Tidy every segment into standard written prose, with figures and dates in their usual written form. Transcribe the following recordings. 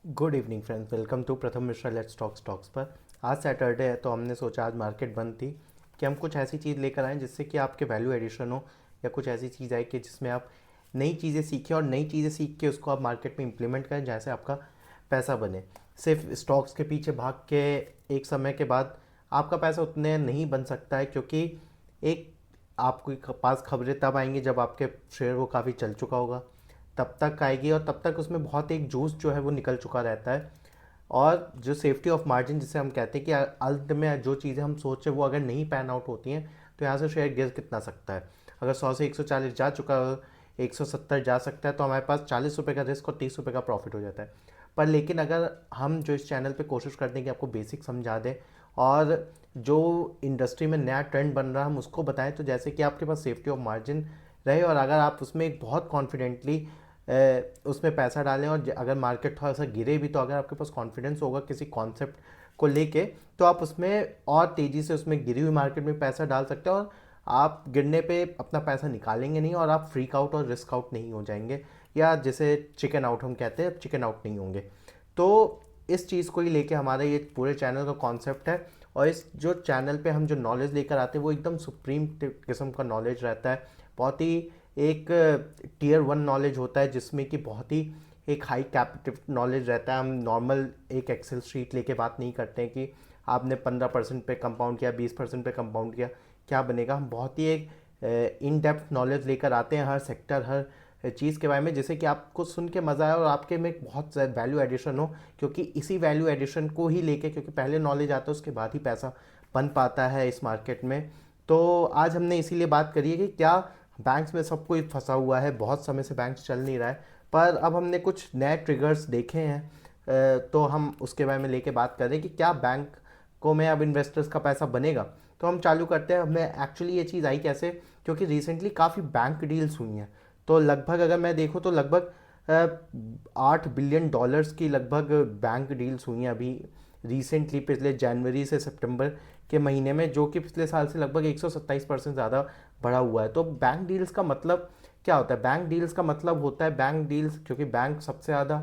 Good evening friends, welcome to Pratham Mishra let's talk stocks पर। आज Saturday है तो हमने सोचा आज मार्केट बंद थी कि हम कुछ ऐसी चीज़ लेकर आएँ जिससे कि आपके वैल्यू एडिशन हो, या कुछ ऐसी चीज़ आए कि जिसमें आप नई चीज़ें सीखें और नई चीज़ें सीख के उसको आप मार्केट में इम्प्लीमेंट करें जैसे आपका पैसा बने। सिर्फ स्टॉक्स के पीछे भाग के एक समय के बाद आपका पैसा उतने नहीं बन सकता है, क्योंकि एक आपके पास खबरें तब आएंगी जब आपके शेयर वो काफ़ी चल चुका होगा, तब तक आएगी और तब तक उसमें बहुत एक जूस जो है वो निकल चुका रहता है। और जो सेफ्टी ऑफ मार्जिन जिसे हम कहते हैं कि अंत में जो चीज़ें हम सोचे वो अगर नहीं पैन आउट होती हैं तो यहाँ से शेयर गिर कितना सकता है। अगर 100 से 140 जा चुका है, 170 जा सकता है, तो हमारे पास 40 रुपये का रिस्क और 30 रुपये का प्रॉफिट हो जाता है। पर लेकिन अगर हम जो इस चैनल पे कोशिश करते हैं कि आपको बेसिक समझा दें और जो इंडस्ट्री में नया ट्रेंड बन रहा है हम उसको बताएं, तो जैसे कि आपके पास सेफ्टी ऑफ मार्जिन रहे और अगर आप उसमें एक बहुत कॉन्फिडेंटली उसमें पैसा डालें और अगर मार्केट थोड़ा सा गिरे भी तो अगर आपके पास कॉन्फिडेंस होगा किसी कॉन्सेप्ट को लेके, तो आप उसमें और तेज़ी से उसमें गिरी हुई मार्केट में पैसा डाल सकते हैं और आप गिरने पे अपना पैसा निकालेंगे नहीं और आप फ्रीक आउट और रिस्क आउट नहीं हो जाएंगे, या जैसे चिकन आउट हम कहते हैं, चिकन आउट नहीं होंगे। तो इस चीज़ को ही लेके हमारा ये पूरे चैनल का कॉन्सेप्ट है। और इस जो चैनल पे हम जो नॉलेज लेकर आते हैं वो एकदम सुप्रीम किस्म का नॉलेज रहता है, बहुत ही एक टीयर वन नॉलेज होता है जिसमें कि बहुत ही एक हाई कैपिटिव नॉलेज रहता है। हम नॉर्मल एक एक्सेल शीट लेके बात नहीं करते हैं कि आपने 15% पे कंपाउंड किया, 20% पे कंपाउंड किया क्या बनेगा। हम बहुत ही एक इन डेप्थ नॉलेज लेकर आते हैं हर सेक्टर, हर चीज़ के बारे में, जिससे कि आपको सुन के मज़ा आए और आपके में एक बहुत वैल्यू एडिशन हो। क्योंकि इसी वैल्यू एडिशन को ही लेके, क्योंकि पहले नॉलेज आता है उसके बाद ही पैसा बन पाता है इस मार्केट में। तो आज हमने इसीलिए बात करी है कि क्या बैंक्स में सब कोई फंसा हुआ है, बहुत समय से बैंक्स चल नहीं रहा है, पर अब हमने कुछ नए ट्रिगर्स देखे हैं। तो हम उसके बारे में लेके बात कर रहे हैं कि क्या बैंक को में अब इन्वेस्टर्स का पैसा बनेगा। तो हम चालू करते हैं, हमें एक्चुअली ये चीज़ आई कैसे, क्योंकि रिसेंटली काफ़ी बैंक डील्स हुई हैं। तो लगभग अगर मैं देखूँ तो लगभग 8 बिलियन डॉलर्स की लगभग बैंक डील्स हुई हैं अभी रिसेंटली, पिछले जनवरी से सितंबर के महीने में, जो कि पिछले साल से लगभग 127% ज़्यादा बढ़ा हुआ है। तो बैंक डील्स का मतलब क्या होता है? बैंक डील्स का मतलब होता है, बैंक डील्स क्योंकि बैंक सबसे ज़्यादा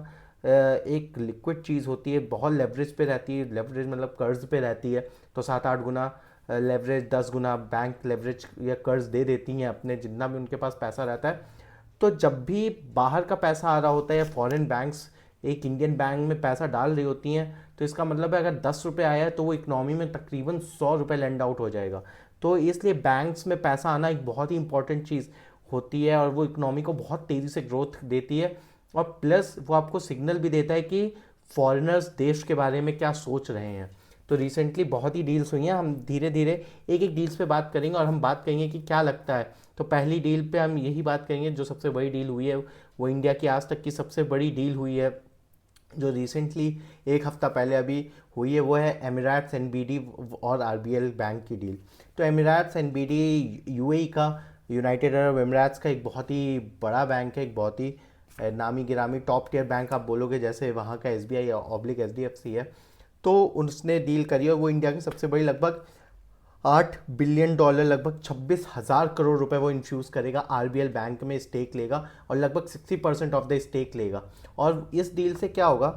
एक लिक्विड चीज़ होती है, बहुत लेवरेज पे रहती है, लेवरेज मतलब कर्ज पे रहती है। तो 7-8 गुना लेवरेज, 10 गुना बैंक लेवरेज या कर्ज दे देती हैं अपने जितना भी उनके पास पैसा रहता है। तो जब भी बाहर का पैसा आ रहा होता है या फॉरेन बैंक्स एक इंडियन बैंक में पैसा डाल रही होती हैं, तो इसका मतलब है अगर 10 रुपये आया है तो वो इकोनॉमी में तकरीबन 100 रुपये लैंड आउट हो जाएगा। तो इसलिए बैंक्स में पैसा आना एक बहुत ही इंपॉर्टेंट चीज़ होती है और वो इकोनॉमी को बहुत तेज़ी से ग्रोथ देती है। और प्लस वो आपको सिग्नल भी देता है कि फॉरेनर्स देश के बारे में क्या सोच रहे हैं। तो रिसेंटली बहुत ही डील्स हुई हैं, हम धीरे धीरे एक एक डील्स पे बात करेंगे और हम बात करेंगे कि क्या लगता है। तो पहली डील पे हम यही बात करेंगे, जो सबसे बड़ी डील हुई है वो इंडिया की आज तक की सबसे बड़ी डील हुई है, जो रिसेंटली एक हफ्ता पहले अभी हुई है, वो है एमिरेट्स एनबीडी और आरबीएल बैंक की डील। तो एमिरेट्स एनबीडी यूएई का, यूनाइटेड अरब एमिरेट्स का एक बहुत ही बड़ा बैंक है, एक बहुत ही नामी गिरामी टॉप टियर बैंक आप बोलोगे, जैसे वहाँ का एसबीआई ऑब्लिक एचडीएफसी है। तो उसने डील करी और वो इंडिया की सबसे बड़ी लगभग 8 बिलियन डॉलर, लगभग 26,000 करोड़ रुपए वो इन्फ्यूज़ करेगा आरबीएल बैंक में, स्टेक लेगा और लगभग 60% ऑफ द स्टेक लेगा। और इस डील से क्या होगा,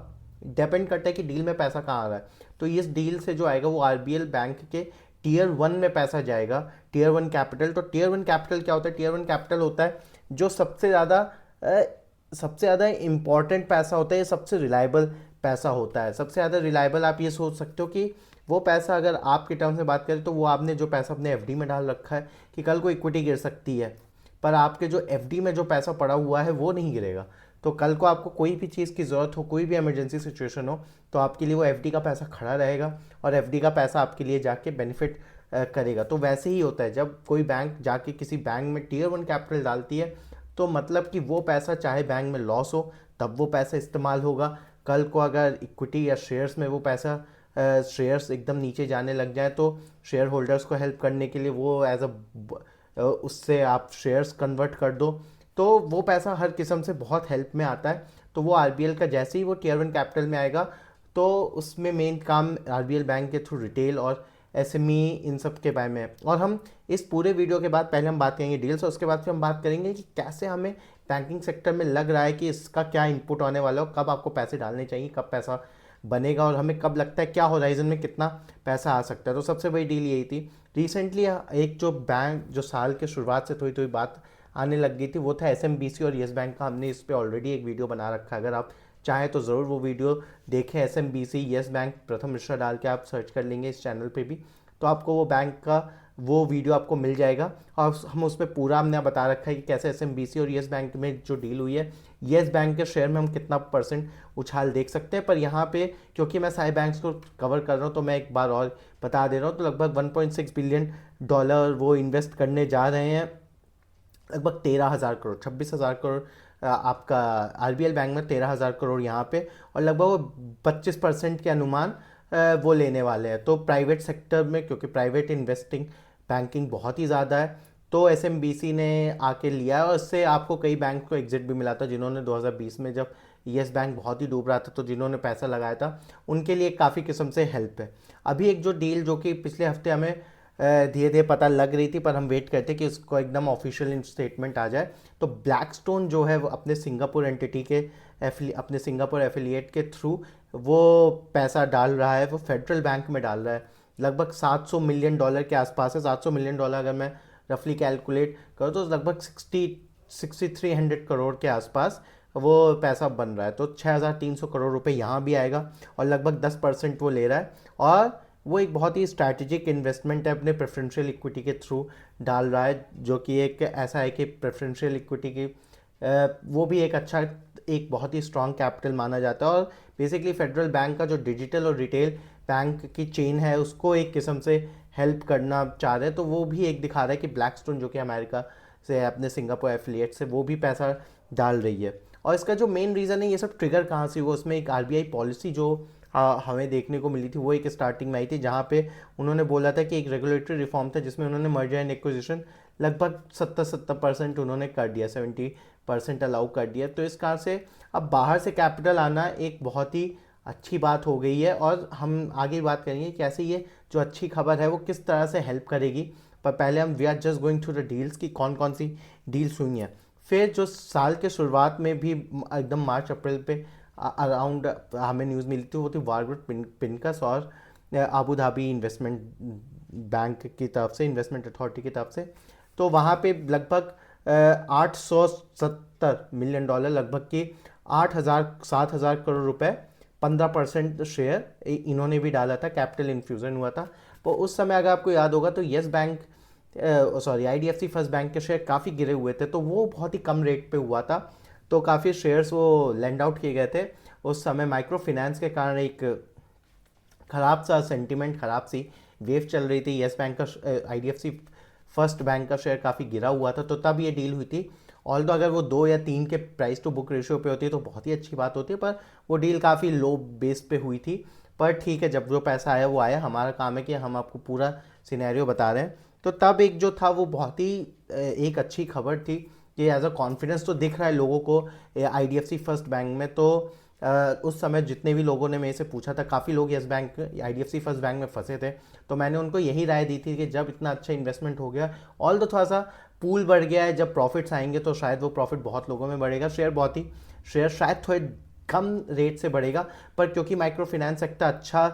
डिपेंड करता है कि डील में पैसा कहाँ आ रहा है। तो इस डील से जो आएगा वो आरबीएल बैंक के टीयर वन में पैसा जाएगा, टीयर वन कैपिटल। तो टीयर वन कैपिटल क्या होता है? टीयर वन कैपिटल होता है जो सबसे ज़्यादा इम्पॉर्टेंट पैसा होता है, ये सबसे रिलायबल पैसा होता है। सबसे ज़्यादा रिलायबल आप ये सोच सकते हो कि वो पैसा, अगर आपके टर्म से बात करें तो वो आपने जो पैसा अपने एफडी में डाल रखा है कि कल को इक्विटी गिर सकती है, पर आपके जो एफडी में जो पैसा पड़ा हुआ है वो नहीं गिरेगा। तो कल को आपको कोई भी चीज़ की ज़रूरत हो, कोई भी इमरजेंसी सिचुएशन हो, तो आपके लिए वो एफडी का पैसा खड़ा रहेगा और एफडी का पैसा आपके लिए जाके बेनिफिट करेगा। तो वैसे ही होता है जब कोई बैंक जाके किसी बैंक में टीयर वन कैपिटल डालती है, तो मतलब कि वो पैसा चाहे बैंक में लॉस हो तब वो पैसा इस्तेमाल होगा। कल को अगर इक्विटी या शेयर्स में वो पैसा, शेयर्स एकदम नीचे जाने लग जाए तो शेयर होल्डर्स को हेल्प करने के लिए वो एज अ उससे आप शेयर्स कन्वर्ट कर दो, तो वो पैसा हर किस्म से बहुत हेल्प में आता है। तो वो आरबीएल का जैसे ही वो टीयर वन कैपिटल में आएगा, तो उसमें मेन काम आरबीएल बैंक के थ्रू रिटेल और एसएमई इन सब के बारे में है। और हम इस पूरे वीडियो के बाद पहले हम बात करेंगे डील्स और उसके बाद फिर हम बात करेंगे कि कैसे हमें बैंकिंग सेक्टर में लग रहा है कि इसका क्या इनपुट आने वाला हो, कब आपको पैसे डालने चाहिए, कब पैसा बनेगा और हमें कब लगता है क्या होराइजन में कितना पैसा आ सकता है। तो सबसे बड़ी डील यही थी। रिसेंटली एक जो बैंक जो साल के शुरुआत से थोड़ी थोड़ी बात आने लग गई थी वो था एसएमबीसी और यस बैंक का। हमने इस पर ऑलरेडी एक वीडियो बना रखा है, अगर आप चाहें तो ज़रूर वो वीडियो देखें। एसएमबीसी यस बैंक प्रथम मिश्रा डाल के आप सर्च कर लेंगे इस चैनल पे भी, तो आपको वो बैंक का वो वीडियो आपको मिल जाएगा। और हम उसमें पूरा हमने बता रखा है कि कैसे एसएमबीसी और यस बैंक में जो डील हुई है, यस बैंक के शेयर में हम कितना परसेंट उछाल देख सकते हैं। पर यहाँ पे क्योंकि मैं सारे बैंक्स को कवर कर रहा हूँ तो मैं एक बार और बता दे रहा हूँ, तो लगभग 1.6 बिलियन डॉलर वो इन्वेस्ट करने जा रहे हैं। लगभग 13,000 करोड़, 26,000 करोड़ आपका आरबीएल बैंक में, 13,000 करोड़ यहाँ पे, और लगभग वो 25% के अनुमान वो लेने वाले हैं। तो प्राइवेट सेक्टर में, क्योंकि प्राइवेट इन्वेस्टिंग बैंकिंग बहुत ही ज़्यादा है, तो एसएमबीसी ने आके लिया है। और इससे आपको कई बैंक को एग्जिट भी मिला था, जिन्होंने 2020 में जब यस बैंक बहुत ही डूब रहा था तो जिन्होंने पैसा लगाया था उनके लिए काफ़ी किस्म से हेल्प है। अभी एक जो डील जो कि पिछले हफ्ते हमें धीरे धीरे पता लग रही थी, पर हम वेट करते कि उसको एकदम ऑफिशियल स्टेटमेंट आ जाए, तो ब्लैकस्टोन जो है वो अपने सिंगापुर एंटिटी के अपने सिंगापुर एफिलिएट के थ्रू वो पैसा डाल रहा है, वो फेडरल बैंक में डाल रहा है। लगभग $700 मिलियन के आसपास है। $700 मिलियन अगर मैं रफली कैलकुलेट करूँ तो लगभग 6300 करोड़ के आसपास वो पैसा बन रहा है। तो 6300 करोड़ रुपए यहाँ भी आएगा और लगभग 10% वो ले रहा है। और वो एक बहुत ही स्ट्रैटेजिक इन्वेस्टमेंट है, अपने प्रेफरेंशियल इक्विटी के थ्रू डाल रहा है, जो कि एक ऐसा है कि प्रेफरेंशियल इक्विटी की वो भी एक अच्छा, एक बहुत ही स्ट्रॉन्ग कैपिटल माना जाता है। और बेसिकली फेडरल बैंक का जो डिजिटल और रिटेल बैंक की चेन है उसको एक किस्म से हेल्प करना चाह रहे हैं। तो वो भी एक दिखा रहा है कि ब्लैकस्टोन जो कि अमेरिका से अपने सिंगापुर एफिलिएट से वो भी पैसा डाल रही है। और इसका जो मेन रीज़न है ये सब ट्रिगर कहाँ से हुआ, उसमें एक आरबीआई पॉलिसी जो हमें देखने को मिली थी वो एक स्टार्टिंग में आई थी, जहाँ पे उन्होंने बोला था कि एक रेगुलेटरी रिफॉर्म था जिसमें उन्होंने मर्जर एंड एक्विजिशन लगभग 70% उन्होंने कर दिया, 70% अलाउ कर दिया। तो इस कारण से अब बाहर से कैपिटल आना एक बहुत ही अच्छी बात हो गई है। और हम आगे बात करेंगे कैसे ये जो अच्छी खबर है वो किस तरह से हेल्प करेगी। पर पहले हम we are just going through the deals की कौन कौन सी डील्स हुई हैं। फिर जो साल के शुरुआत में भी एकदम मार्च अप्रैल पे अराउंड हमें न्यूज़ मिली थी वो थी वारबुर्ग पिनकस और आबू धाबी इन्वेस्टमेंट बैंक की तरफ से, इन्वेस्टमेंट अथॉरिटी की तरफ से। तो वहाँ पे लगभग 870 मिलियन डॉलर, लगभग की 7,000 करोड़ रुपए, 15% शेयर इन्होंने भी डाला था, कैपिटल इन्फ्यूज़न हुआ था। तो उस समय अगर आपको याद होगा तो yes bank IDFC first bank के शेयर काफ़ी गिरे हुए थे, तो वो बहुत ही कम रेट पे हुआ था, तो काफ़ी शेयर्स वो लैंड आउट किए गए थे उस समय। माइक्रो फाइनेंस के कारण एक ख़राब सा सेंटीमेंट, ख़राब सी वेव चल रही थी। यस बैंक का आईडीएफसी फर्स्ट बैंक का शेयर काफ़ी गिरा हुआ था, तो तब ये डील हुई थी। ऑल तो अगर वो 2 या 3 के प्राइस टू बुक रेशियो पे होती है तो बहुत ही अच्छी बात होती है, पर वो डील काफ़ी लो बेस पे हुई थी। पर ठीक है, जब जो पैसा आया वो आया, हमारा काम है कि हम आपको पूरा सिनेरियो बता रहे हैं। तो तब एक जो था वो बहुत ही एक अच्छी खबर थी कि एज अ कॉन्फिडेंस तो दिख रहा है लोगों को आईडीएफसी फर्स्ट बैंक में। तो उस समय जितने भी लोगों ने मेरे से पूछा था, काफ़ी लोग yes bank IDFC first bank में फंसे थे, तो मैंने उनको यही राय दी थी कि जब इतना अच्छा इन्वेस्टमेंट हो गया, ऑल तो थोड़ा सा पूल बढ़ गया है, जब प्रॉफिट्स आएंगे तो शायद वो प्रॉफिट बहुत लोगों में बढ़ेगा, शेयर शायद थोड़े कम रेट से बढ़ेगा। पर क्योंकि माइक्रो फाइनेंस सेक्टर अच्छा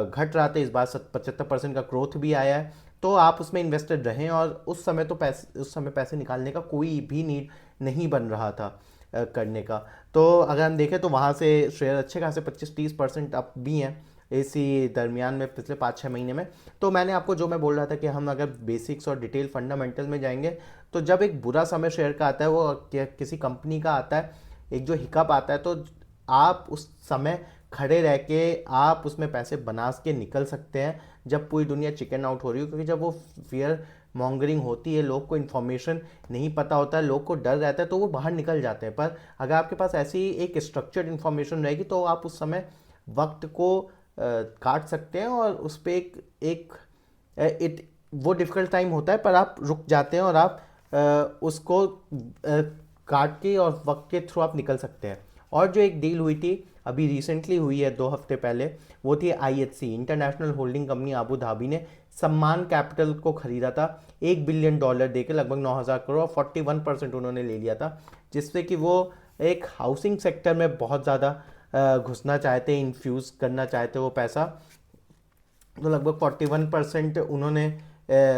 घट रहा था, इस बार 75% का ग्रोथ भी आया है, तो आप उसमें इन्वेस्टेड रहें। और उस समय पैसे निकालने का कोई भी नीड नहीं बन रहा था करने का। तो अगर हम देखें तो वहाँ से शेयर अच्छे खासे 25-30% अप भी हैं इसी दरमियान में, पिछले 5-6 महीने में। तो मैंने आपको जो मैं बोल रहा था कि हम अगर बेसिक्स और डिटेल फंडामेंटल में जाएंगे, तो जब एक बुरा समय शेयर का आता है, वो किसी कंपनी का आता है, एक जो हिकअप आता है, तो आप उस समय खड़े रह के आप उसमें पैसे बना के निकल सकते हैं जब पूरी दुनिया चिकन आउट हो रही हो। क्योंकि जब वो फियर मॉन्गरिंग होती है, लोग को इन्फॉर्मेशन नहीं पता होता है, लोग को डर रहता है, तो वो बाहर निकल जाते हैं। पर अगर आपके पास ऐसी एक स्ट्रक्चर्ड इन्फॉर्मेशन रहेगी तो आप उस समय वक्त को काट सकते हैं और उस पर वो डिफ़िकल्ट टाइम होता है, पर आप रुक जाते हैं और आप उसको काट के और वक्त के थ्रू आप निकल सकते हैं। और जो एक डील हुई थी अभी रिसेंटली हुई है 2 हफ्ते पहले, वो थी IHC international holding company Abu Dhabi ने सम्मान कैपिटल को खरीदा था $1 बिलियन देकर, लगभग 9,000 करोड़, 41% उन्होंने ले लिया था, जिससे कि वो एक हाउसिंग सेक्टर में बहुत ज़्यादा घुसना चाहते, इन्फ्यूज़ करना चाहते वो पैसा। तो लगभग 41% उन्होंने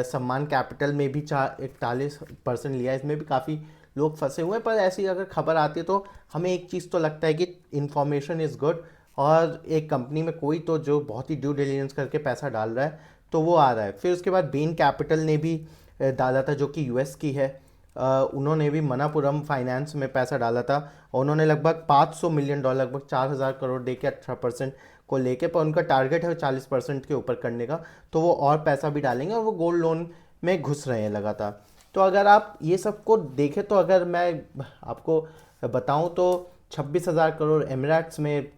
सम्मान कैपिटल में भी 41% लिया। इसमें भी काफ़ी लोग फंसे हुए हैं, पर ऐसी अगर खबर आती है तो हमें एक चीज़ तो लगता है कि इन्फॉर्मेशन इज़ गुड, और एक कंपनी में कोई तो जो बहुत ही ड्यू डिलिजेंस करके पैसा डाल रहा है तो वो आ रहा है। फिर उसके बाद बेन कैपिटल ने भी डाला था, जो कि US की है। उन्होंने भी मनापुरम फाइनेंस में पैसा डाला था, और उन्होंने लगभग $500 मिलियन, लगभग 4,000 करोड़ दे के 18% को लेके, पर उनका टारगेट है 40% के ऊपर करने का, तो वो और पैसा भी डालेंगे, और वो गोल्ड लोन में घुस रहे हैं लगातार। तो अगर आप ये सब को देखें तो अगर मैं आपको बताऊं तो 26,000 करोड़ एमिरेट्स में,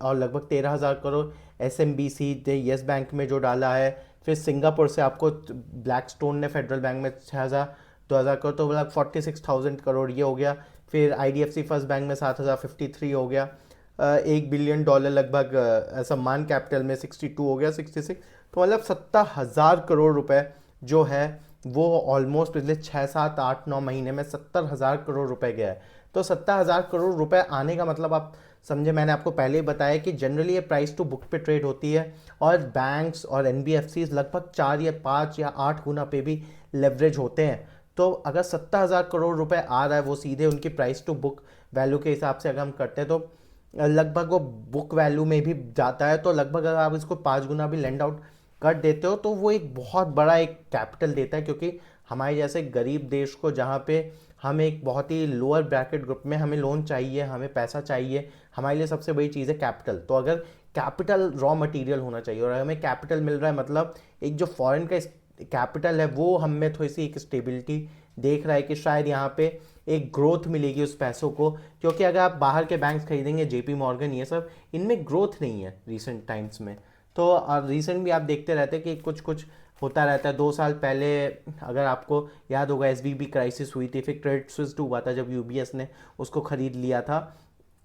और लगभग 13,000 करोड़ SMBC येस बैंक में जो डाला है। फिर सिंगापुर से आपको ब्लैक स्टोन ने फेडरल बैंक में 2,000 करोड़, तो मतलब 46,000 करोड़ ये हो गया। फिर IDFC फर्स्ट बैंक में 7,053 हो गया। $1 बिलियन लगभग सम्मान कैपिटल में 62 हो गया, 66। तो मतलब 70,000 करोड़ रुपए जो है वो ऑलमोस्ट पिछले 6, 7, 8, 9 महीने में 70,000 करोड़ रुपए गया है। तो 70,000 करोड़ रुपए आने का मतलब आप समझे, मैंने आपको पहले ही बताया कि जनरली ये प्राइस टू बुक पे ट्रेड होती है, और बैंक्स और NBFCs लगभग 4 या 5 या 8 गुना पे भी लेवरेज होते हैं। तो अगर 70,000 करोड़ रुपए आ रहा है, वो सीधे उनकी प्राइस टू बुक वैल्यू के हिसाब से अगर हम करते हैं तो लगभग वो बुक वैल्यू में भी जाता है। तो लगभग अगर आप इसको 5 गुना भी लेंड आउट कर देते हो तो वो एक बहुत बड़ा एक कैपिटल देता है, क्योंकि हमारे जैसे गरीब देश को, जहाँ पे हम एक बहुत ही लोअर ब्रैकेट ग्रुप में, हमें लोन चाहिए, हमें पैसा चाहिए, हमारे लिए सबसे बड़ी चीज़ है कैपिटल। तो अगर कैपिटल रॉ मटेरियल होना चाहिए, और हमें कैपिटल मिल रहा है, मतलब एक जो फॉरेन का कैपिटल है वो हमें थोड़ी सी एक स्टेबिलिटी देख रहा है कि शायद यहाँ पे एक ग्रोथ मिलेगी उस पैसों को। क्योंकि अगर आप बाहर के बैंक्स खरीदेंगे, JP मॉर्गन, ये सब, इनमें ग्रोथ नहीं है रिसेंट टाइम्स में। तो रिसेंट भी आप देखते रहते हैं कि कुछ कुछ होता रहता है। 2 साल पहले अगर आपको याद होगा SVB क्राइसिस हुई थी, फिर क्रेडिट स्विस डूबा था जब UBS ने उसको खरीद लिया था।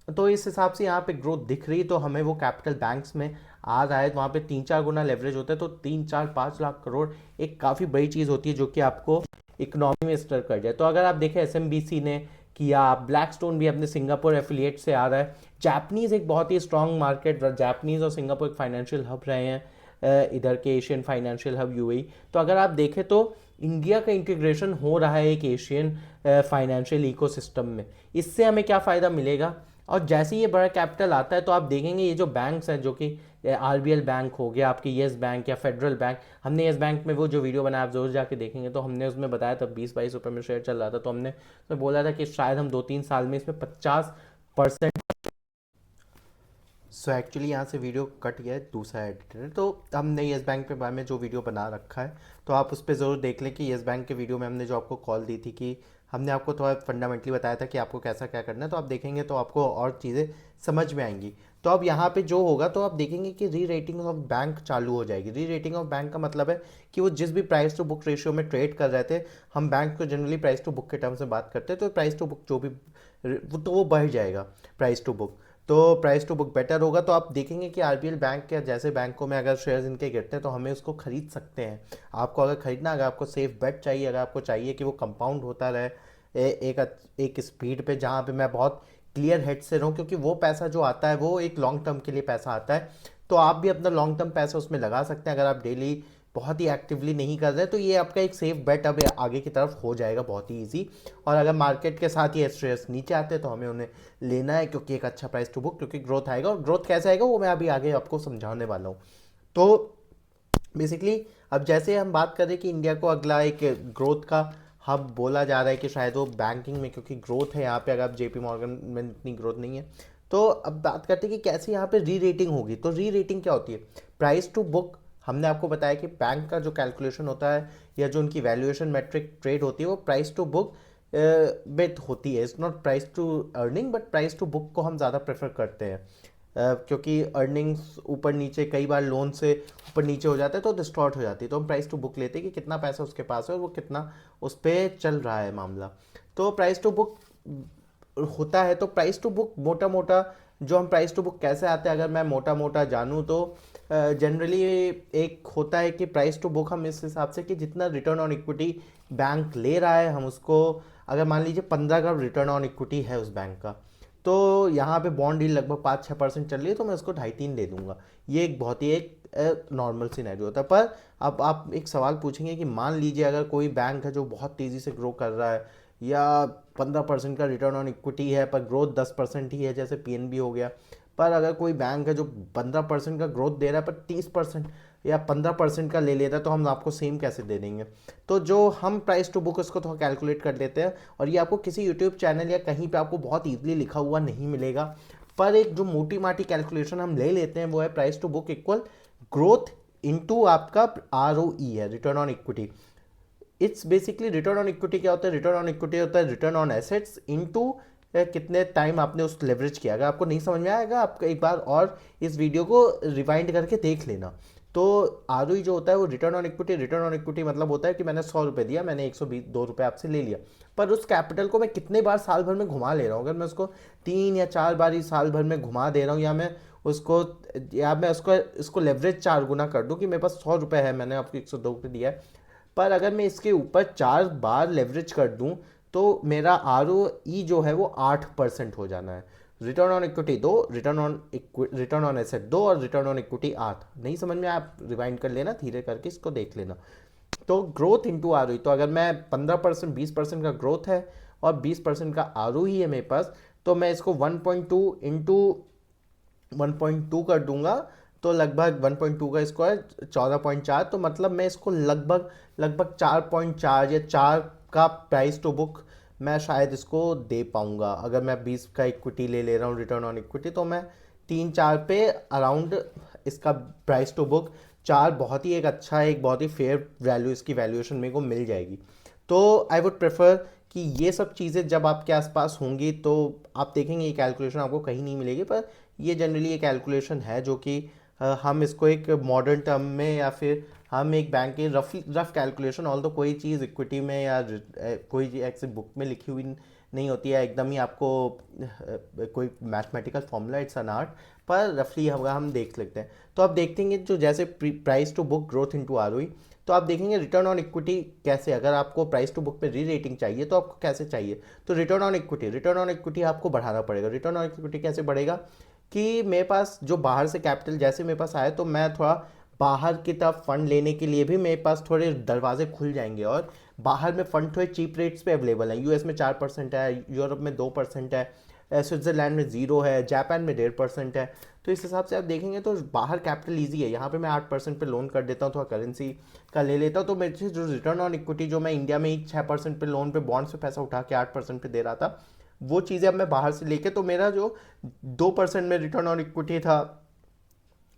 तो इस हिसाब से यहाँ पे ग्रोथ दिख रही, तो हमें वो कैपिटल बैंक्स में आ रहा है, वहाँ पे 3-4 गुना लेवरेज होता है, तो 3, 4, 5 लाख करोड़ एक काफ़ी बड़ी चीज़ होती है जो कि आपको इकोनॉमी में स्टर कर जाए। तो अगर आप देखें SMBC ने किया, ब्लैक स्टोन भी अपने सिंगापुर एफिलिएट से आ रहा है। जापानीज़ एक बहुत ही स्ट्रॉन्ग मार्केट, जापानीज़ और सिंगापुर एक फाइनेंशियल हब रहे हैं, इधर के एशियन फाइनेंशियल हब UAE। तो अगर आप देखें तो इंडिया का इंटीग्रेशन हो रहा है एक एशियन फाइनेंशियल इकोसिस्टम में। इससे हमें क्या फ़ायदा मिलेगा, और जैसे ही ये बड़ा कैपिटल आता है तो आप देखेंगे ये जो बैंक्स हैं, जो कि RBL बैंक हो गया, आपके येस बैंक या फेडरल बैंक, हमने येस बैंक में वो जो वीडियो बनाया आप जरूर जाके देखेंगे, तो हमने उसमें बताया था 20-22 रुपये में शेयर चल रहा था, तो हमने उसमें बोला था कि शायद हम 2-3 साल में इसमें 50%। सो एक्चुअली यहाँ से वीडियो कट गया है, दूसरा एडिटर है। तो हमने येस बैंक के बारे में जो वीडियो बना रखा है, तो आप उस पर ज़रूर देख लें कि येस बैंक के वीडियो में हमने जो आपको कॉल दी थी, कि हमने आपको थोड़ा फंडामेंटली बताया था कि आपको कैसा क्या करना है। तो आप देखेंगे तो आपको और चीज़ें समझ में आएंगी। तो अब यहाँ पे जो होगा, तो आप देखेंगे कि री रेटिंग ऑफ बैंक चालू हो जाएगी। री रेटिंग ऑफ बैंक का मतलब है कि वो जिस भी प्राइस टू बुक रेशियो में ट्रेड कर रहे थे, हम बैंक को जनरली प्राइस टू बुक के टर्म से बात करते हैं, तो प्राइस टू बुक जो भी तो वो बढ़ जाएगा प्राइस टू बुक। तो प्राइस टू बुक बेटर होगा। तो आप देखेंगे कि RBL बैंक या जैसे बैंकों में अगर शेयर्स इनके गिरते हैं तो हमें उसको खरीद सकते हैं। आपको अगर खरीदना, अगर आपको सेफ बेट चाहिए, अगर आपको चाहिए कि वो कंपाउंड होता रहे एक स्पीड पे, जहाँ पे मैं बहुत क्लियर हेड से रहूँ, क्योंकि वो पैसा जो आता है वो एक लॉन्ग टर्म के लिए पैसा आता है। तो आप भी अपना लॉन्ग टर्म पैसा उसमें लगा सकते हैं। अगर आप डेली बहुत ही एक्टिवली नहीं कर रहे, तो ये आपका एक सेफ बेट अब आगे की तरफ हो जाएगा बहुत ही ईजी। और अगर मार्केट के साथ ये शेयर्स नीचे आते हैं तो हमें उन्हें लेना है, क्योंकि एक अच्छा प्राइस टू बुक, क्योंकि ग्रोथ आएगा, और ग्रोथ कैसे आएगा वो मैं अभी आगे आपको समझाने वाला हूँ। तो बेसिकली अब जैसे हम बात करें कि इंडिया को अगला एक ग्रोथ का हब बोला जा रहा है, कि शायद वो बैंकिंग में, क्योंकि ग्रोथ है यहाँ पे, अगर आप JP मॉर्गन में इतनी ग्रोथ नहीं है। तो अब बात करते हैं कि कैसे यहाँ पे री रेटिंग होगी। तो री रेटिंग क्या होती है? प्राइस टू बुक, हमने आपको बताया कि बैंक का जो कैलकुलेशन होता है या जो उनकी वैल्यूएशन मेट्रिक ट्रेड होती है, वो प्राइस टू बुक में होती है। It's not price to earning, but price to book को हम ज़्यादा प्रेफर करते हैं, क्योंकि अर्निंग्स ऊपर नीचे कई बार लोन से ऊपर नीचे हो जाता है तो डिस्टॉर्ट हो जाती है। तो हम प्राइस टू बुक लेते हैं कि कितना पैसा उसके पास है और वो कितना उस पर चल रहा है मामला। तो प्राइस टू बुक होता है। तो प्राइस टू बुक मोटा मोटा जो हम प्राइस टू बुक कैसे आते हैं, अगर मैं मोटा मोटा जानूँ तो जनरली एक होता है कि प्राइस टू बुक हम इस हिसाब से कि जितना रिटर्न ऑन इक्विटी बैंक ले रहा है हम उसको, अगर मान लीजिए 15 का रिटर्न ऑन इक्विटी है उस बैंक का, तो यहाँ पे बॉन्ड डील लगभग 5-6% चल रही है, तो मैं उसको 2.5-3 दे दूंगा। ये एक बहुत ही एक नॉर्मल सिनेरियो होता है। पर अब आप एक सवाल पूछेंगे कि मान लीजिए अगर कोई बैंक है जो बहुत तेज़ी से ग्रो कर रहा है, या 15% का रिटर्न ऑन इक्विटी है पर ग्रोथ 10% ही है, जैसे पीएनबी हो गया। पर अगर कोई बैंक है जो 15% का ग्रोथ दे रहा है पर 30% या 15% का ले लेता है, तो हम आपको सेम कैसे दे देंगे? तो जो हम प्राइस टू बुक उसको थोड़ा कैलकुलेट कर लेते हैं, और ये आपको किसी यूट्यूब चैनल या कहीं पे आपको बहुत ईजिली लिखा हुआ नहीं मिलेगा। पर एक जो मोटी माटी कैलकुलेशन हम ले लेते हैं वो है price to book equal growth into आपका आरओई है, return on equity. It's basically return on equity क्या होता है? रिटर्न ऑन इक्विटी होता है रिटर्न ऑन एसेट्स इनटू कितने टाइम आपने उस लेवरेज किया। अगर आपको नहीं समझ में आएगा, आप एक बार और इस वीडियो को रिवाइंड करके देख लेना। तो आरओई जो होता है वो return on equity, return on equity मतलब होता है कि मैंने 100 रुपये दिया, मैंने 122 रुपये आपसे ले लिया, पर उस कैपिटल को मैं कितने बार साल भर में घुमा ले रहा हूँ। अगर मैं उसको 3 या 4 बार ही साल भर में घुमा दे रहा हूँ, उसको या मैं उसको इसको लेवरेज 4 गुना कर दूँ कि मेरे पास 100 रुपये है, मैंने आपको 102 रुपये दिया है, पर अगर मैं इसके ऊपर 4 बार लेवरेज कर दूं तो मेरा आर जो है वो 8% हो जाना है। Return on equity 2, return on asset 2 और रिटर्न ऑन इक्विटी 8। नहीं समझ में, आप रिवाइंड कर लेना, धीरे करके इसको देख लेना। तो ग्रोथ इंटू आर, तो अगर मैं 15% 20% का ग्रोथ है और 20% का आर है मेरे पास, तो मैं इसको 1.2 इंटू 1.2 कर दूंगा, तो लगभग 1.2 का स्क्वायर 14.4, तो मतलब मैं इसको लगभग लगभग 4.4 या 4 का प्राइस टू बुक मैं शायद इसको दे पाऊंगा। अगर मैं 20 का इक्विटी ले रहा हूँ रिटर्न ऑन इक्विटी, तो मैं 3-4 पे अराउंड इसका प्राइस टू बुक 4 बहुत ही एक अच्छा, एक बहुत ही फेयर वैल्यू, इसकी वैल्यूएशन मेरे को मिल जाएगी। तो आई वुड प्रेफर कि ये सब चीज़ें जब आपके आसपास होंगी तो आप देखेंगे ये कैलकुलेशन आपको कहीं नहीं मिलेगी, पर ये जनरली ये कैलकुलेशन है जो कि हम इसको एक मॉडर्न टर्म में या फिर हम एक बैंक के रफ कैलकुलेशन, ऑल तो कोई चीज़ इक्विटी में या कोई चीज़ ऐसे बुक में लिखी हुई नहीं होती है एकदम ही आपको कोई mathematical formula, it's an art, पर रफली हम देख लेते हैं। तो आप देखते हैं जो जैसे price to book growth into ROE, तो आप देखेंगे रिटर्न ऑन इक्विटी कैसे, अगर आपको प्राइस टू बुक पे री रेटिंग चाहिए तो आपको कैसे चाहिए, तो रिटर्न ऑन इक्विटी आपको बढ़ाना पड़ेगा। रिटर्न ऑन इक्विटी कैसे बढ़ेगा कि मेरे पास जो बाहर से कैपिटल जैसे मेरे पास आए, तो मैं थोड़ा बाहर की तरफ फंड लेने के लिए भी मेरे पास थोड़े दरवाजे खुल जाएंगे, और बाहर में फंड थोड़े चीप रेट्स पे अवेलेबल है। यूएस में 4% है, यूरोप में 2% है, स्विट्जरलैंड में 0 है, जापान में 1.5% है। तो इस हिसाब से आप देखेंगे तो बाहर कैपिटल ईजी है। यहाँ पे मैं 8% पे लोन कर देता हूँ, थोड़ा करेंसी का ले लेता हूँ, तो मेरे से जो रिटर्न ऑन इक्विटी जो मैं इंडिया में ही 6% पे लोन पे बॉन्ड्स पे पैसा उठा के 8% पे दे रहा था, वो चीज़ें अब मैं बाहर से लेके, तो मेरा जो 2% में रिटर्न ऑन इक्विटी था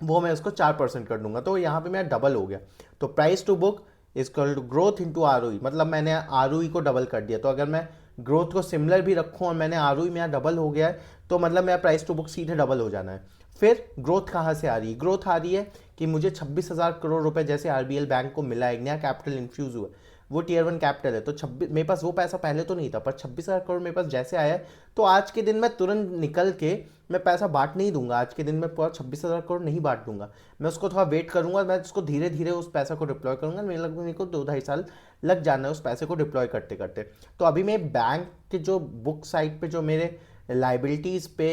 वो मैं उसको 4% कर दूंगा, तो यहाँ पे मेरा डबल हो गया। तो price to book equal to growth into ROE, मतलब मैंने आरओई को डबल कर दिया। तो अगर मैं ग्रोथ को सिमिलर भी रखूँ और मैंने आरओई मेरा डबल हो गया है, तो मतलब मेरा प्राइस टू बुक सीधे डबल हो जाना है। फिर ग्रोथ कहाँ से आ रही है? ग्रोथ आ रही है कि मुझे 26,000 करोड़ रुपए जैसे आरबीएल बैंक को मिला, एक नया कैपिटल इन्फ्यूज हुआ, वो टीयर 1 कैपिटल है। तो 26 मेरे पास वो पैसा पहले तो नहीं था, पर 26,000 करोड़ मेरे पास जैसे आया है, तो आज के दिन मैं तुरंत निकल के मैं पैसा बांट नहीं दूंगा। आज के दिन में पूरा 26,000 करोड़ नहीं बांट दूंगा, मैं उसको थोड़ा वेट करूंगा, मैं उसको धीरे धीरे उस पैसा को डिप्लॉय करूंगा। मेरे को 2-2.5 साल लग जाना है उस पैसे को डिप्लॉय करते करते। तो अभी मैं बैंक के जो बुक साइड पे जो मेरे लाइबिलिटीज़ पे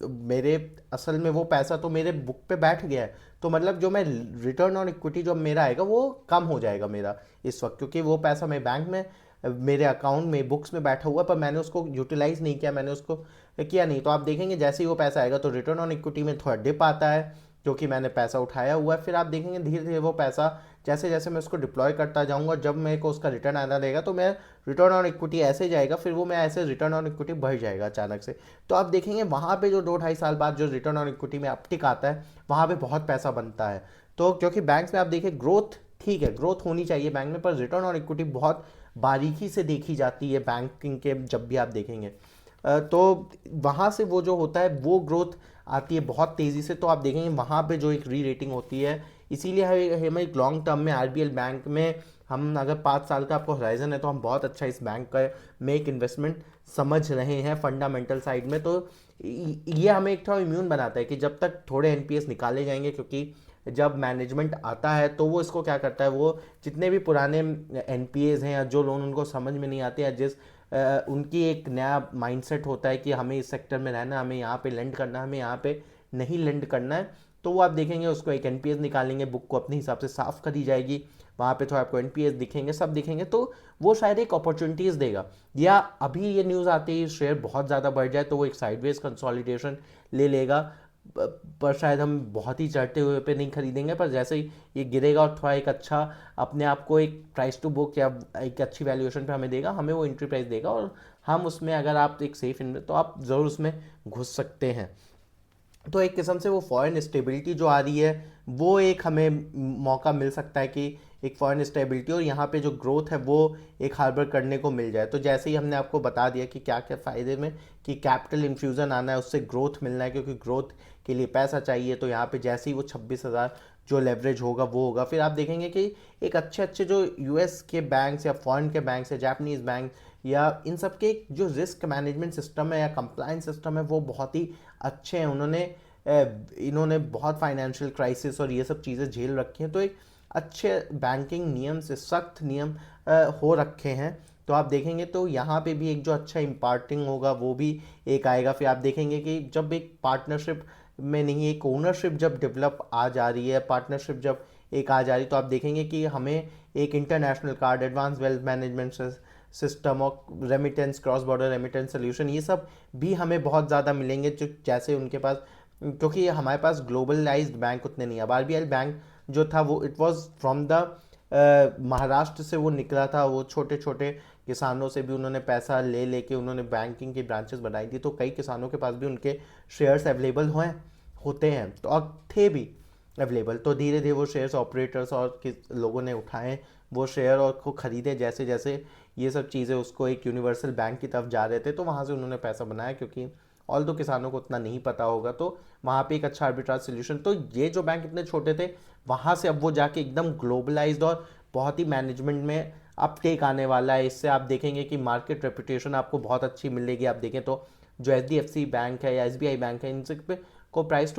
मेरे असल में वो पैसा तो मेरे बुक पे बैठ गया है, तो मतलब जो मैं रिटर्न ऑन इक्विटी जो मेरा आएगा वो कम हो जाएगा मेरा इस वक्त, क्योंकि वो पैसा मैं बैंक में मेरे अकाउंट में बुक्स में बैठा हुआ, पर मैंने उसको यूटिलाइज नहीं किया, मैंने उसको किया नहीं। तो आप देखेंगे जैसे ही वो पैसा आएगा तो रिटर्न ऑन इक्विटी में थोड़ा डिप आता है, क्योंकि मैंने पैसा उठाया हुआ है। फिर आप देखेंगे धीरे धीरे वो पैसा जैसे जैसे मैं उसको डिप्लॉय करता जाऊंगा, जब मेरे को उसका रिटर्न आना रहेगा तो मैं रिटर्न ऑन इक्विटी ऐसे जाएगा, फिर वो मैं ऐसे रिटर्न ऑन इक्विटी बढ़ जाएगा अचानक से। तो आप देखेंगे वहाँ पे जो 2-2.5 साल बाद जो रिटर्न ऑन इक्विटी में अपटिक आता है, वहाँ पे बहुत पैसा बनता है। तो क्योंकि बैंक्स में आप देखिए ग्रोथ ठीक है, ग्रोथ होनी चाहिए बैंक में, पर रिटर्न ऑन इक्विटी बहुत बारीकी से देखी जाती है बैंकिंग के, जब भी आप देखेंगे तो वहाँ से वो जो होता है वो ग्रोथ आती है बहुत तेज़ी से। तो आप देखेंगे वहाँ पे जो एक री रेटिंग होती है, इसीलिए हमें एक लॉन्ग टर्म में आरबीएल बैंक में हम अगर 5 साल का आपको होराइजन है, तो हम बहुत अच्छा इस बैंक का में एक इन्वेस्टमेंट समझ रहे हैं फंडामेंटल साइड में, तो ये हमें एक थोड़ा इम्यून बनाता है कि जब तक थोड़े एनपीएस निकाले जाएंगे, क्योंकि जब मैनेजमेंट आता है तो वो इसको क्या करता है, वो जितने भी पुराने एनपीएस हैं या जो लोन उनको समझ में नहीं आते, या जिस उनकी एक नया माइंडसेट होता है कि हमें इस सेक्टर में रहना, हमें यहाँ पे लेंड करना, हमें यहाँ पे नहीं लेंड करना है, तो वो आप देखेंगे उसको एक एनपीएस निकालेंगे, बुक को अपने हिसाब से साफ़ करी जाएगी, वहाँ पे तो आपको एनपीएस दिखेंगे, सब दिखेंगे, तो वो शायद एक अपॉर्चुनिटीज़ देगा। या अभी ये न्यूज़ आती है शेयर बहुत ज़्यादा बढ़ जाए तो वो एक साइडवेज कंसोलिडेशन ले लेगा, पर शायद हम बहुत ही चढ़ते हुए पे नहीं खरीदेंगे, पर जैसे ही ये गिरेगा और थोड़ा एक अच्छा अपने आप को एक प्राइस टू बुक या एक अच्छी वैल्यूएशन पे हमें देगा, हमें वो एंट्री प्राइस देगा, और हम उसमें अगर आप एक सेफ इन्वेस्ट तो आप ज़रूर उसमें घुस सकते हैं। तो एक किस्म से वो फॉरेन स्टेबिलिटी जो आ रही है, वो एक हमें मौका मिल सकता है कि एक फॉरेन स्टेबिलिटी और यहाँ पे जो ग्रोथ है वो एक हार्बर करने को मिल जाए। तो जैसे ही हमने आपको बता दिया कि क्या क्या फ़ायदे में, कि कैपिटल इन्फ्यूज़न आना है, उससे ग्रोथ मिलना है, क्योंकि ग्रोथ के लिए पैसा चाहिए, तो यहाँ पे जैसे ही वो 26,000 जो लेवरेज होगा वो होगा, फिर आप देखेंगे कि एक अच्छे अच्छे जो यूएस के बैंक्स या फॉरेन के बैंक्स या जापानीज़ बैंक या इन सब के जो रिस्क मैनेजमेंट सिस्टम है या कंप्लाइंस सिस्टम है वो बहुत ही अच्छे हैं। इन्होंने बहुत फाइनेंशियल क्राइसिस और ये सब चीज़ें झेल रखी हैं, तो एक अच्छे बैंकिंग नियम से सख्त नियम हो रखे हैं। तो आप देखेंगे तो यहाँ पे भी एक जो अच्छा इम्पार्टिंग होगा वो भी एक आएगा। फिर आप देखेंगे कि जब एक पार्टनरशिप में नहीं, एक ओनरशिप जब डेवलप आ जा रही है, पार्टनरशिप जब एक आ जा रही, तो आप देखेंगे कि हमें एक international card, advance wealth management system और remittance, cross border remittance solution, ये सब भी हमें बहुत ज़्यादा मिलेंगे, जो जैसे उनके पास, क्योंकि हमारे पास ग्लोबलाइज्ड बैंक उतने नहीं। अब आरबीएल बैंक जो था वो it was from the Maharashtra से वो निकला था, वो छोटे छोटे किसानों से भी उन्होंने पैसा ले लेके उन्होंने बैंकिंग की ब्रांचेस बनाई थी, तो कई किसानों के पास भी उनके शेयर्स अवेलेबल होते हैं, तो अब थे भी अवेलेबल। तो धीरे धीरे वो शेयर्स ऑपरेटर्स और लोगों ने उठाए वो शेयर और को खरीदे, जैसे जैसे ये सब चीज़ें उसको एक यूनिवर्सल बैंक की तरफ जा रहे थे, तो वहाँ से उन्होंने पैसा बनाया, क्योंकि ऑल दो किसानों को उतना नहीं पता होगा, तो वहाँ पे एक अच्छा आर्बिट्राज सोल्यूशन। तो ये जो बैंक इतने छोटे थे, वहाँ से अब वो जाके एकदम ग्लोबलाइज्ड और बहुत ही मैनेजमेंट में अपटेक आने वाला है। इससे आप देखेंगे कि मार्केट रेपुटेशन आपको बहुत अच्छी मिलेगी। आप देखें तो जो एचडीएफसी बैंक है या एसबीआई बैंक है, इन सब पे को प्राइस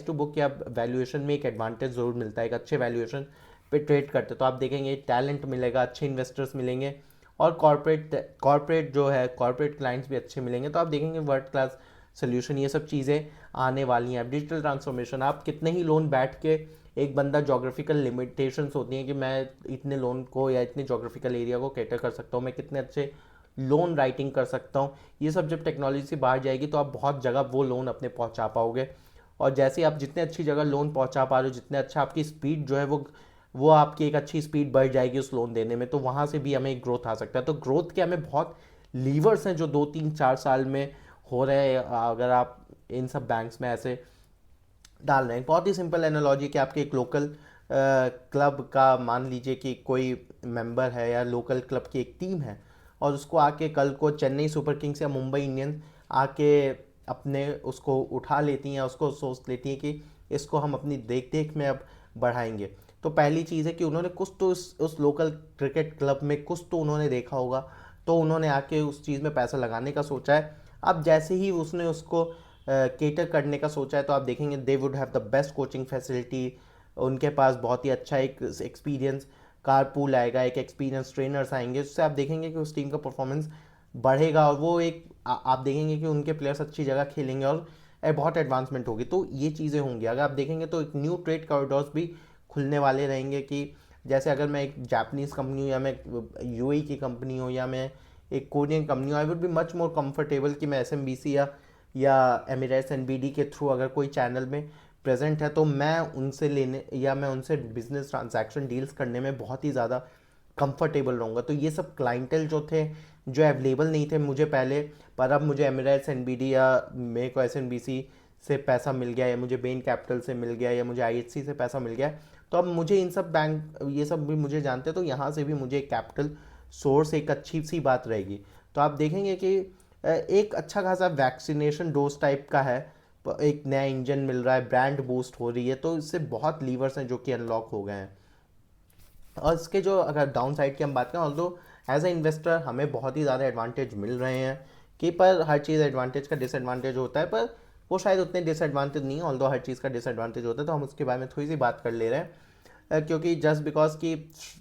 टू बुक या वैल्यूएशन में एक एडवांटेज ज़रूर मिलता है, एक अच्छे वैल्यूएशन पे ट्रेड करते, तो आप देखेंगे टैलेंट मिलेगा, अच्छे इन्वेस्टर्स मिलेंगे, और कॉर्पोरेट जो है कॉर्पोरेट क्लाइंट्स भी अच्छे मिलेंगे, तो आप देखेंगे वर्ल्ड क्लास सोल्यूशन, ये सब चीज़ें आने वाली हैं। अब डिजिटल ट्रांसफॉर्मेशन, आप कितने ही लोन बैठ के, एक बंदा जोग्राफिकल लिमिटेशंस होती हैं कि मैं इतने लोन को या इतने जोग्राफिकल एरिया को कैटर कर सकता हूँ, मैं कितने अच्छे लोन राइटिंग कर सकता हूँ, ये सब जब टेक्नोलॉजी से बाहर जाएगी तो आप बहुत जगह वो लोन अपने पहुँचा पाओगे। और जैसे ही आप जितने अच्छी जगह लोन पहुँचा पा रहे हो, जितने अच्छा आपकी स्पीड जो है वो आपकी एक अच्छी स्पीड बढ़ जाएगी उस लोन देने में, तो वहाँ से भी हमें ग्रोथ आ सकता है। तो ग्रोथ के हमें बहुत लीवर्स हैं जो 2 3 4 साल में हो रहे हैं, अगर आप इन सब बैंक्स में ऐसे डाल रहे हैं। बहुत ही सिंपल एनालॉजी कि आपके एक लोकल क्लब का मान लीजिए कि कोई मेंबर है या लोकल क्लब की एक टीम है, और उसको आके कल को चेन्नई सुपर किंग्स या मुंबई इंडियंस आके अपने उसको उठा लेती हैं या उसको सोच लेती हैं कि इसको हम अपनी देख देख में अब बढ़ाएंगे। तो पहली चीज़ है कि उन्होंने कुछ तो उस लोकल क्रिकेट क्लब में कुछ तो उन्होंने देखा होगा, तो उन्होंने आके उस चीज़ में पैसा लगाने का सोचा है। अब जैसे ही उसने उसको केटर करने का सोचा है, तो आप देखेंगे they would have the best coaching facility, उनके पास बहुत ही अच्छा एक एक्सपीरियंस कार पूल आएगा, एक एक्सपीरियंस ट्रेनर्स आएंगे, उससे आप देखेंगे कि उस टीम का परफॉर्मेंस बढ़ेगा, और वो एक आप देखेंगे कि उनके प्लेयर्स अच्छी जगह खेलेंगे और बहुत एडवांसमेंट होगी। तो ये चीज़ें होंगी। अगर आप देखेंगे तो एक न्यू ट्रेड कॉरिडोर्स भी खुलने वाले रहेंगे, कि जैसे अगर मैं एक जापानीज़ कंपनी हूँ या मैं यूएई की कंपनी हूँ या मैं एक कोरियन कंपनी हूँ, I would be much more comfortable कि मैं एसएमबीसी या एमिरेट्स एनबीडी के थ्रू अगर कोई चैनल में प्रेजेंट है, तो मैं उनसे लेने या मैं उनसे बिजनेस ट्रांजैक्शन डील्स करने में बहुत ही ज़्यादा कंफर्टेबल रहूँगा। तो ये सब क्लाइंटल जो थे, जो अवेलेबल नहीं थे मुझे पहले, पर अब मुझे एमिरेट्स एनबीडी या मेरे को एसएनबीसी से पैसा मिल गया, या मुझे बेन कैपिटल से मिल गया, या मुझे आईएचसी से पैसा मिल गया, तो अब मुझे इन सब बैंक ये सब भी मुझे जानते हैं, तो यहाँ से भी मुझे एक कैपिटल सोर्स एक अच्छी सी बात रहेगी। तो आप देखेंगे कि एक अच्छा खासा वैक्सीनेशन डोज टाइप का है, एक नया इंजन मिल रहा है, ब्रांड बूस्ट हो रही है, तो इससे बहुत लीवर्स हैं जो कि अनलॉक हो गए हैं। और इसके जो अगर डाउन साइड की हम बात करें, ऑल्दो एज ए इन्वेस्टर हमें बहुत ही ज़्यादा एडवांटेज मिल रहे हैं कि, पर हर चीज़ एडवांटेज का डिसएडवांटेज होता है, पर वो शायद उतने डिसएडवांटेज नहीं है, ऑल्दो हर चीज़ का डिसएडवांटेज होता है, तो हम उसके बारे में थोड़ी सी बात कर ले रहे हैं। क्योंकि जस्ट बिकॉज कि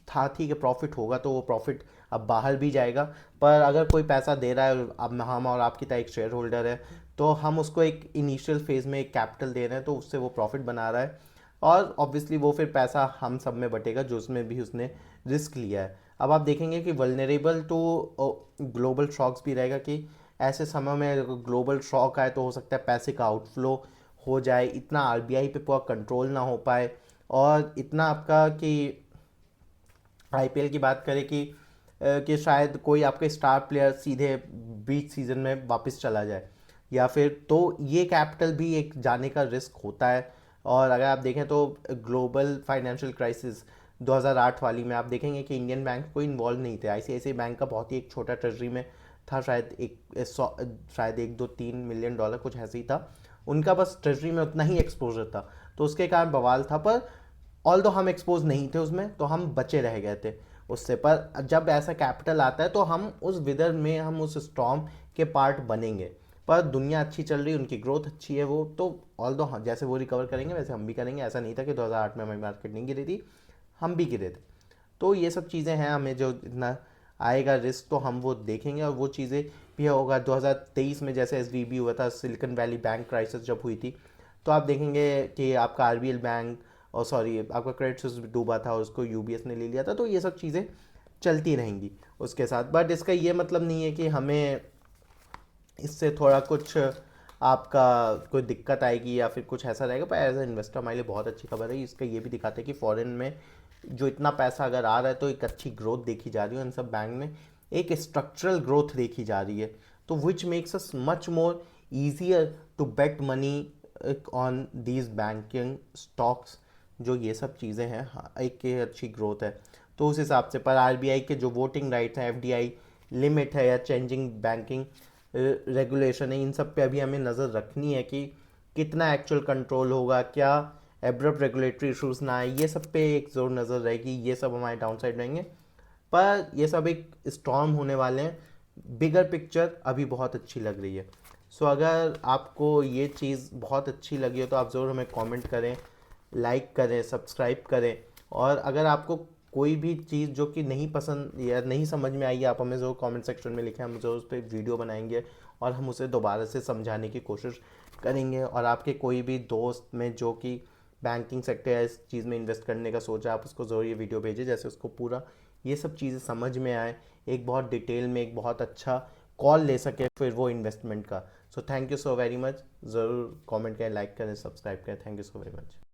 था ठीक है प्रॉफिट होगा तो वो प्रॉफिट अब बाहर भी जाएगा, पर अगर कोई पैसा दे रहा है, अब हम और आपकी तरह एक शेयर होल्डर है, तो हम उसको एक इनिशियल फेज में एक कैपिटल दे रहे हैं, तो उससे वो प्रॉफिट बना रहा है, और ऑब्वियसली वो फिर पैसा हम सब में बटेगा जो उसमें भी उसने रिस्क लिया है। अब आप देखेंगे कि वल्नरेबल टू ग्लोबल शॉक्स भी रहेगा, कि ऐसे समय में ग्लोबल शॉक आए तो हो सकता है पैसे का आउटफ्लो हो जाए, इतना आरबीआई पे पूरा कंट्रोल ना हो पाए, और इतना आपका कि आईपीएल की बात करें कि शायद कोई आपके स्टार प्लेयर सीधे बीच सीजन में वापस चला जाए, या फिर तो ये कैपिटल भी एक जाने का रिस्क होता है। और अगर आप देखें तो ग्लोबल फाइनेंशियल क्राइसिस 2008 वाली में आप देखेंगे कि इंडियन बैंक कोई इन्वॉल्व नहीं थे, आईसीआईसीआई बैंक का बहुत ही एक छोटा ट्रेजरी में था, शायद 1-2-3 मिलियन डॉलर कुछ ऐसे ही था उनका, बस ट्रेजरी में उतना ही एक्सपोजर था, तो उसके कारण बवाल था। पर ऑल दो हम एक्सपोज नहीं थे उसमें, तो हम बचे रह गए थे उससे। पर जब ऐसा कैपिटल आता है तो हम उस विदर में, हम उस स्टॉर्म के पार्ट बनेंगे। पर दुनिया अच्छी चल रही है, उनकी ग्रोथ अच्छी है, वो तो ऑल दो जैसे वो रिकवर करेंगे वैसे हम भी करेंगे। ऐसा नहीं था कि 2008 में हमारी मार्केट नहीं गिरी थी, हम भी गिरे थे। तो ये सब चीज़ें हैं, हमें जो इतना आएगा रिस्क तो हम वो देखेंगे, और वो चीज़ें भी होगा। 2023 में जैसे एसवीबी हुआ था, सिलिकॉन वैली बैंक क्राइसिस जब हुई थी, तो आप देखेंगे कि आपका आरबीएल बैंक, और सॉरी आपका क्रेडिट स्विस डूबा था, उसको यूबीएस ने ले लिया था। तो ये सब चीज़ें चलती रहेंगी उसके साथ, बट इसका ये मतलब नहीं है कि हमें इससे थोड़ा कुछ आपका कोई दिक्कत आएगी या फिर कुछ ऐसा रहेगा। पर एज ए इन्वेस्टर हमारे लिए बहुत अच्छी खबर है, इसका ये भी दिखाता है कि फॉरेन में जो इतना पैसा अगर आ रहा है तो एक अच्छी ग्रोथ देखी जा रही है इन सब बैंक में, एक स्ट्रक्चरल ग्रोथ देखी जा रही है, तो which makes us much more easier to bet money on these banking stocks. जो ये सब चीज़ें हैं, हाँ, एक अच्छी ग्रोथ है। तो उस हिसाब से पर आरबीआई के जो वोटिंग राइट्स हैं, एफडीआई लिमिट है, या चेंजिंग बैंकिंग रेगुलेशन है, इन सब पे अभी हमें नज़र रखनी है कि कितना एक्चुअल कंट्रोल होगा, क्या एब्रप्ट रेगुलेटरी इशूज़ ना आए, ये सब पे एक ज़रूर नज़र रहेगी। ये सब हमारे डाउन साइड रहेंगे, पर ये सब एक स्टॉर्म होने वाले हैं। बिगर पिक्चर अभी बहुत अच्छी लग रही है। सो अगर आपको ये चीज़ बहुत अच्छी लगी हो तो आप ज़रूर हमें कमेंट करें, लाइक करें, सब्सक्राइब करें, और अगर आपको कोई भी चीज़ जो कि नहीं पसंद या नहीं समझ में आई, आप हमें ज़रूर कमेंट सेक्शन में लिखें, हम ज़रूर उस पर वीडियो बनाएंगे और हम उसे दोबारा से समझाने की कोशिश करेंगे। और आपके कोई भी दोस्त में जो कि बैंकिंग सेक्टर या इस चीज़ में इन्वेस्ट करने का सोचा, आप उसको ज़रूर ये वीडियो भेजें, जैसे उसको पूरा ये सब चीज़ें समझ में आए, एक बहुत डिटेल में एक बहुत अच्छा कॉल ले सके फिर वो इन्वेस्टमेंट का। So thank you so very much. ज़रूर कमेंट करें, लाइक करें, सब्सक्राइब करें। Thank you so very much.